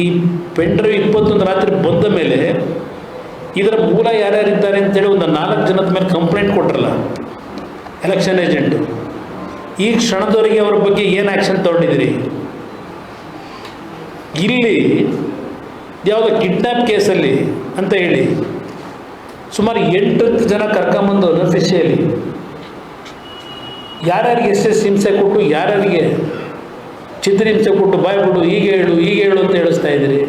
ಈ ಪೆಂಡ್ರೈವ್ 21 ರಾತ್ರಿ ಬಂದ ಮೇಲೆ ಇದರ ಮೂಲ ಯಾರ್ಯಾರಿದ್ದಾರೆ ಅಂತೇಳಿ ಒಂದು 4 ಜನದ ಮೇಲೆ ಕಂಪ್ಲೇಂಟ್ ಕೊಟ್ರಲ್ಲ ಎಲೆಕ್ಷನ್ ಏಜೆಂಟು. ಈ ಕ್ಷಣದವರೆಗೆ ಅವ್ರ ಬಗ್ಗೆ ಏನು ಆ್ಯಕ್ಷನ್ ತೊಗೊಂಡಿದ್ದೀರಿ? ಇಲ್ಲಿ ಯಾವುದೋ ಕಿಡ್ನ್ಯಾಪ್ ಕೇಸಲ್ಲಿ ಅಂತ ಹೇಳಿ ಸುಮಾರು 8 ಜನ ಕರ್ಕೊಂಬಂದು ಅನಫಿಷಿಯಲಿ ಯಾರ್ಯಾರಿಗೆ ಎಷ್ಟೆಷ್ಟು ಹಿಂಸೆ ಕೊಟ್ಟು, ಯಾರ್ಯಾರಿಗೆ ಚಿತ್ರಹಿಂಸೆ ಕೊಟ್ಟು ಬಾಯ್ ಬಿಡು ಹೀಗೆ ಹೇಳು ಅಂತ ಹೇಳಿಸ್ತಾ ಇದ್ದೀರಿ.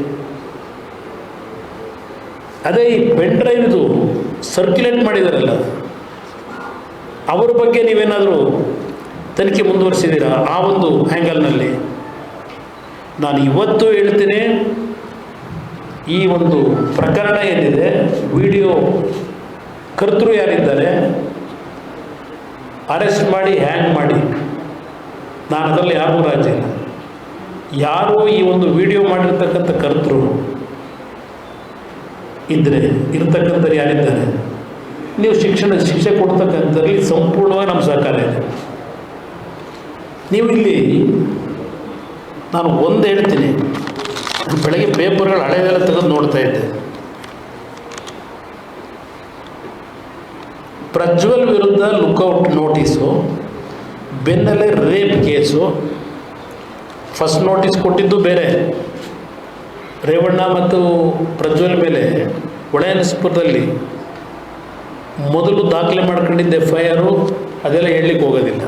ಅದೇ ಈ ಪೆನ್ ಡ್ರೈವ್ದು ಸರ್ಕ್ಯುಲೇಟ್ ಮಾಡಿದಾರಲ್ಲ ಅವ್ರ ಬಗ್ಗೆ ನೀವೇನಾದರೂ ತನಿಖೆ ಮುಂದುವರಿಸಿದ್ದೀರಾ? ಆ ಒಂದು ಆ್ಯಂಗಲ್ನಲ್ಲಿ ನಾನು ಇವತ್ತು ಹೇಳ್ತೀನಿ, ಈ ಒಂದು ಪ್ರಕರಣ ಏನಿದೆ, ವಿಡಿಯೋ ಕರ್ತೃ ಯಾರಿದ್ದಾರೆ ಅರೆಸ್ಟ್ ಮಾಡಿ ಹ್ಯಾಂಗ್ ಮಾಡಿ. ನಾನು ಅದರಲ್ಲಿ ಯಾರಿಗೂ ರಾಜಿ ಇಲ್ಲ. ಯಾರು ಈ ಒಂದು ವಿಡಿಯೋ ಮಾಡಿರ್ತಕ್ಕಂಥ ಕರ್ತೃ ಇದ್ದರೆ ಇರ್ತಕ್ಕಂಥವ್ರು ಯಾರಿದ್ದಾರೆ, ನೀವು ಶಿಕ್ಷೆ ಕೊಡ್ತಕ್ಕಂಥದ್ರಲ್ಲಿ ಸಂಪೂರ್ಣವಾಗಿ ನಮ್ಮ ಸಹಕಾರ ಇದೆ. ನೀವು ಇಲ್ಲಿ ನಾನು ಒಂದು ಹೇಳ್ತೀನಿ, ಬೆಳಗ್ಗೆ ಪೇಪರ್ಗಳು ಹಳೆಯದೆಲ್ಲ ತೆಗೆದು ನೋಡ್ತಾ ಇದ್ದೆ. ಪ್ರಜ್ವಲ್ ವಿರುದ್ಧ ಲುಕ್ಔಟ್ ನೋಟಿಸು, ಬೆನ್ನಲ್ಲೇ ರೇಪ್ ಕೇಸು. ಫಸ್ಟ್ ನೋಟಿಸ್ ಕೊಟ್ಟಿದ್ದು ಬೇರೆ, ರೇವಣ್ಣ ಮತ್ತು ಪ್ರಜ್ವಲ್ ಮೇಲೆ ಹೊಳೆನರಸೀಪುರದಲ್ಲಿ ಮೊದಲು ದಾಖಲೆ ಮಾಡ್ಕೊಂಡಿದ್ದ FIR ಅದೆಲ್ಲ ಹೇಳಲಿಕ್ಕೆ ಹೋಗೋದಿಲ್ಲ.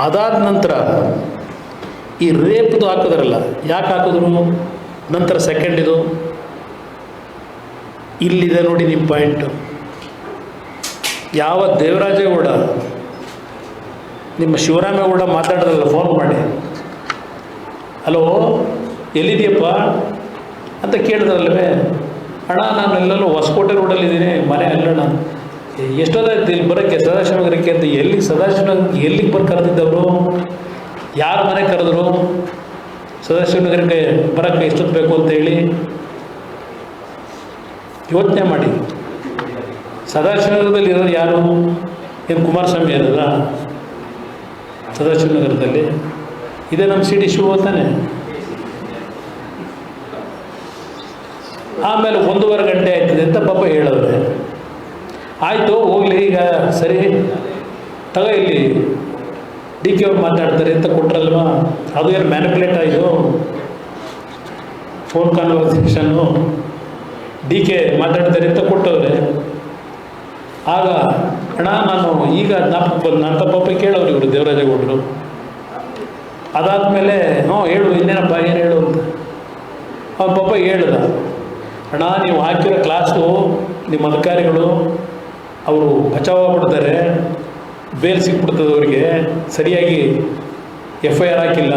ಅದಾದ ನಂತರ ಈ ರೇಪ್ದು ಹಾಕಿದ್ರಲ್ಲ, ಯಾಕೆ ಹಾಕಿದ್ರು? ನಂತರ ಸೆಕೆಂಡ್ ಇದು ಇಲ್ಲಿದೆ ನೋಡಿ ನಿಮ್ಮ ಪಾಯಿಂಟು. ಯಾವ ದೇವರಾಜೇಗೌಡ ನಿಮ್ಮ ಶಿವರಾಮೇಗೌಡ ಮಾತಾಡಿದ್ರಲ್ಲ ಫೋನ್ ಮಾಡಿ, ಹಲೋ ಎಲ್ಲಿದೆಯಪ್ಪ ಅಂತ ಕೇಳಿದ್ರಲ್ವೇ, ಅಣ್ಣ ನಾನು ಎಲ್ಲೆಲ್ಲೋ ಹೊಸಕೋಟೆ ರೋಡಲ್ಲಿದ್ದೀನಿ, ಮನೆ ಅಲ್ಲಣ್ಣ. ಎಷ್ಟೊತ್ತಾಯ್ತು ಇಲ್ಲಿ ಬರೋಕ್ಕೆ ಸದಾಶಿವನಗರಕ್ಕೆ ಅಂತ. ಎಲ್ಲಿಗೆ ಸದಾಶಿವನಗರಕ್ಕೆ ಎಲ್ಲಿಗೆ ಕರೆದಿದ್ದವರು? ಯಾರ ಮನೆ ಕರೆದ್ರು? ಸದಾಶಿವನಗರಕ್ಕೆ ಬರೋಕ್ಕೆ ಎಷ್ಟೊತ್ತು ಬೇಕು ಅಂತ ಹೇಳಿ ಯೋಚನೆ ಮಾಡಿ. ಸದಾಶಿವನಗರದಲ್ಲಿ ಇರೋರು ಯಾರು? ಏನು ಕುಮಾರಸ್ವಾಮಿ ಇರೋದಾ ಸದಾಶಿವನಗರದಲ್ಲಿ? ಇದೇ ನಮ್ಮ CD ಶಿವ ತಾನೆ. ಆಮೇಲೆ 1.5 ಗಂಟೆ ಆಯ್ತದೆ ಅಂತ ಪಾಪ ಹೇಳಿದ್ರೆ, ಆಯಿತು ಹೋಗಲಿ ಈಗ ಸರಿ ತಗೋ ಇಲ್ಲಿ DK ಅವ್ರು ಮಾತಾಡ್ತಾರೆ ಅಂತ ಕೊಟ್ರಲ್ವ. ಅದು ಏನು ಮ್ಯಾನಿಪುಲೇಟ್ ಆಯಿತು, ಫೋನ್ ಕಾನ್ವರ್ಸೇಷನ್ನು DK ಮಾತಾಡ್ತಾರೆ ಅಂತ ಕೊಟ್ಟವ್ರೆ. ಆಗ ಅಣ್ಣ ನಾನು ಈಗ ನನ್ನ ಪಾಪ ಕೇಳೋರು ಇವರು ದೇವರಾಜೇಗೌಡರು. ಅದಾದಮೇಲೆ ಹೇಳು ಇನ್ನೇನಪ್ಪ ಏನು ಹೇಳು ಅಂತ ಅವನ ಪಾಪ ಹೇಳ್ದ, ಅಣ್ಣ ನೀವು ಹಾಕಿರೋ ಕ್ಲಾಸು ನಿಮ್ಮ ಅಧಿಕಾರಿಗಳು ಅವರು ಬಚಾವಾಗ್ಬಿಡ್ತಾರೆ, ಬೇಲ್ ಸಿಕ್ಬಿಡ್ತದೆ ಅವರಿಗೆ, ಸರಿಯಾಗಿ FIR ಹಾಕಿಲ್ಲ,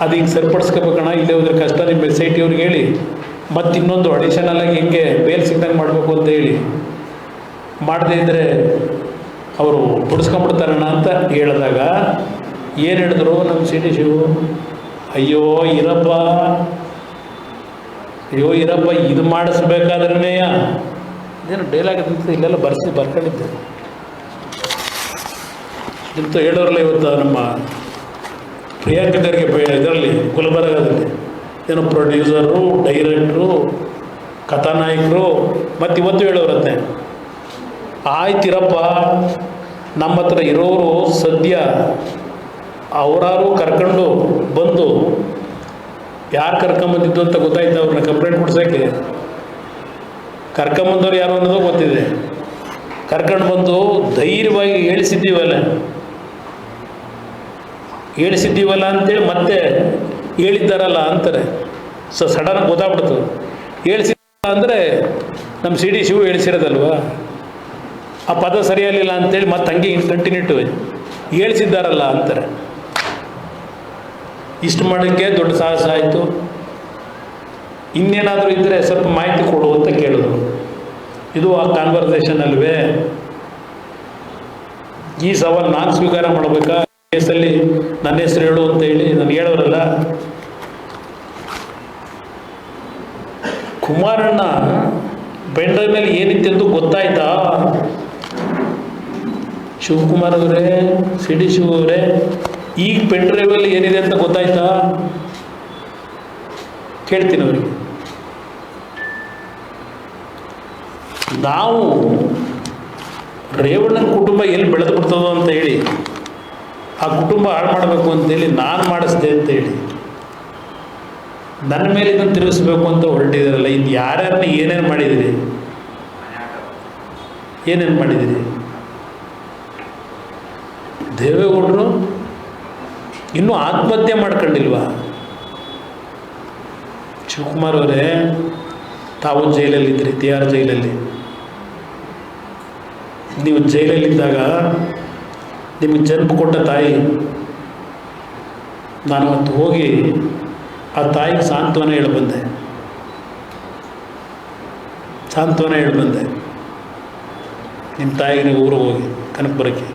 ಅದು ಹಿಂಗೆ ಸರಿಪಡಿಸ್ಕೋಬೇಕಣ್ಣ, ಇಲ್ಲೇ ಹೋದ್ರೆ ಕಷ್ಟ, ನಿಮ್ಮ SIT ಅವ್ರಿಗೆ ಹೇಳಿ ಮತ್ತು ಇನ್ನೊಂದು ಅಡಿಷನಲಾಗಿ ಹಿಂಗೆ ಬೇಲ್ ಸಿಕ್ಕಂಗೆ ಮಾಡಬೇಕು ಅಂತ ಹೇಳಿ, ಮಾಡದೇ ಇದ್ದರೆ ಅವರು ಬಿಡಿಸ್ಕೊಂಡ್ಬಿಡ್ತಾರಣ್ಣ ಅಂತ ಹೇಳಿದಾಗ ಏನು ಹೇಳಿದ್ರು ನಮ್ಮ CD ಶಿವು? ಅಯ್ಯೋ ಇರಪ್ಪ ಇದು ಮಾಡಿಸ್ಬೇಕಾದ್ರೇ ಇದೇನು ಡೈಲಾಗ್ ಅಂತ ಇಲ್ಲೆಲ್ಲ ಬರ್ಕೊಂಡಿದ್ದೆ ಇಂಥ ಹೇಳೋರಲ್ಲ. ಇವತ್ತು ನಮ್ಮ ಪ್ರಿಯಾಂಕರಿಗೆ ಇದರಲ್ಲಿ ಗುಲ್ಬರ್ಗದಲ್ಲಿ ಏನೋ ಪ್ರೊಡ್ಯೂಸರು, ಡೈರೆಕ್ಟ್ರು, ಕಥಾನಾಯಕರು ಮತ್ತು ಇವತ್ತು ಹೇಳೋರತ್ತೆ. ಆಯ್ತಿರಪ್ಪ, ನಮ್ಮ ಹತ್ರ ಇರೋರು ಸದ್ಯ ಅವರಾರು ಕರ್ಕೊಂಡು ಬಂದು, ಯಾರು ಕರ್ಕೊಂಬಂದಿದ್ದು ಅಂತ ಗೊತ್ತಾಯ್ತು, ಅವ್ರನ್ನ ಕಂಪ್ಲೇಂಟ್ ಕೊಡ್ಸೋಕ್ಕೆ ಕರ್ಕೊಂಬಂದವ್ರು ಯಾರು ಅನ್ನೋದು ಗೊತ್ತಿದೆ. ಕರ್ಕೊಂಡು ಬಂದು ಧೈರ್ಯವಾಗಿ ಹೇಳಿಸಿದ್ದೀವಲ್ಲ ಅಂತೇಳಿ ಮತ್ತೆ ಹೇಳಿದ್ದಾರಲ್ಲ ಅಂತಾರೆ. ಸಡನ್ನಾಗಿ ಗೊತ್ತಾಗ್ಬಿಡ್ತು. ಹೇಳಿಸಿದ ಅಂದರೆ ನಮ್ಮ CD ಶಿವು ಹೇಳಿಸಿರೋದಲ್ವ, ಆ ಪದ ಸರಿಯಾಗಲಿಲ್ಲ ಅಂತೇಳಿ ಮತ್ತೆ ಹಂಗೆ ಕಂಟಿನ್ಯೂಟು ಹೇಳಿಸಿದ್ದಾರಲ್ಲ ಅಂತಾರೆ. ಇಷ್ಟು ಮಾಡೋಕ್ಕೆ ದೊಡ್ಡ ಸಾಹಸ ಆಯಿತು. ಇನ್ನೇನಾದರೂ ಇದ್ದರೆ ಸ್ವಲ್ಪ ಮಾಹಿತಿ ಕೊಡು ಅಂತ ಕೇಳಿದ್ರು. ಇದು ಆ ಕಾನ್ವರ್ಸೇಷನ್ ಅಲ್ವೇ? ಈ ಸವಾಲು ನಾನು ಸ್ವೀಕಾರ ಮಾಡಬೇಕಾ? ಕೇಸಲ್ಲಿ ನನ್ನ ಹೆಸರು ಹೇಳು ಅಂತ ಹೇಳಿ ನಾನು ಹೇಳೋರಲ್ಲ. ಕುಮಾರಣ್ಣ ಪೆಂಡ್ರೈವ್ ಮೇಲೆ ಏನಿತ್ತೆಂದು ಗೊತ್ತಾಯ್ತಾ? ಶಿವಕುಮಾರ್ ಅವರೇ, CD ಶಿವ ಅವರೇ, ಈಗ ಪೆಂಡ್ರೈವಲ್ಲಿ ಏನಿದೆ ಅಂತ ಗೊತ್ತಾಯ್ತಾ? ಕೇಳ್ತೀನಿ ಅವರಿಗೆ. ನಾವು ರೇವಣ್ಣನ ಕುಟುಂಬ ಎಲ್ಲಿ ಬೆಳೆದು ಬಿಡ್ತದೋ ಅಂತ ಹೇಳಿ ಆ ಕುಟುಂಬ ಹಾಳು ಮಾಡಬೇಕು ಅಂತೇಳಿ ನಾನು ಮಾಡಿಸ್ದೆ ಅಂತ ಹೇಳಿ ನನ್ನ ಮೇಲೆ ಇದನ್ನು ತಿರುಗಿಸ್ಬೇಕು ಅಂತ ಹೊರಟಿದ್ದೀರಲ್ಲ, ಇದು ಯಾರ್ಯಾರನ್ನ ಏನೇನು ಮಾಡಿದಿರಿ, ಏನೇನು ಮಾಡಿದಿರಿ? ದೇವೇಗೌಡರು ಇನ್ನೂ ಆತ್ಮಹತ್ಯೆ ಮಾಡ್ಕೊಂಡಿಲ್ವಾ? ಶಿವಕುಮಾರ್ ಅವರೇ, ತಾವು ಜೈಲಲ್ಲಿದ್ದಿರಿ, ತಿಹಾರ್ ಜೈಲಲ್ಲಿ. ನೀವು ಜೈಲಲ್ಲಿದ್ದಾಗ ನಿಮಗೆ ಜನ್ಮ ಕೊಟ್ಟ ತಾಯಿ, ನಾನು ಅವತ್ತು ಹೋಗಿ ಆ ತಾಯಿಗೆ ಸಾಂತ್ವನ ಹೇಳಿ ಬಂದೆ, ಸಾಂತ್ವನ ಹೇಳಿ ಬಂದೆ. ನಿಮ್ಮ ತಾಯಿಗೆ ನೀವು ಊರಿಗೆ ಹೋಗಿ ಕನಕಪುರಕ್ಕೆ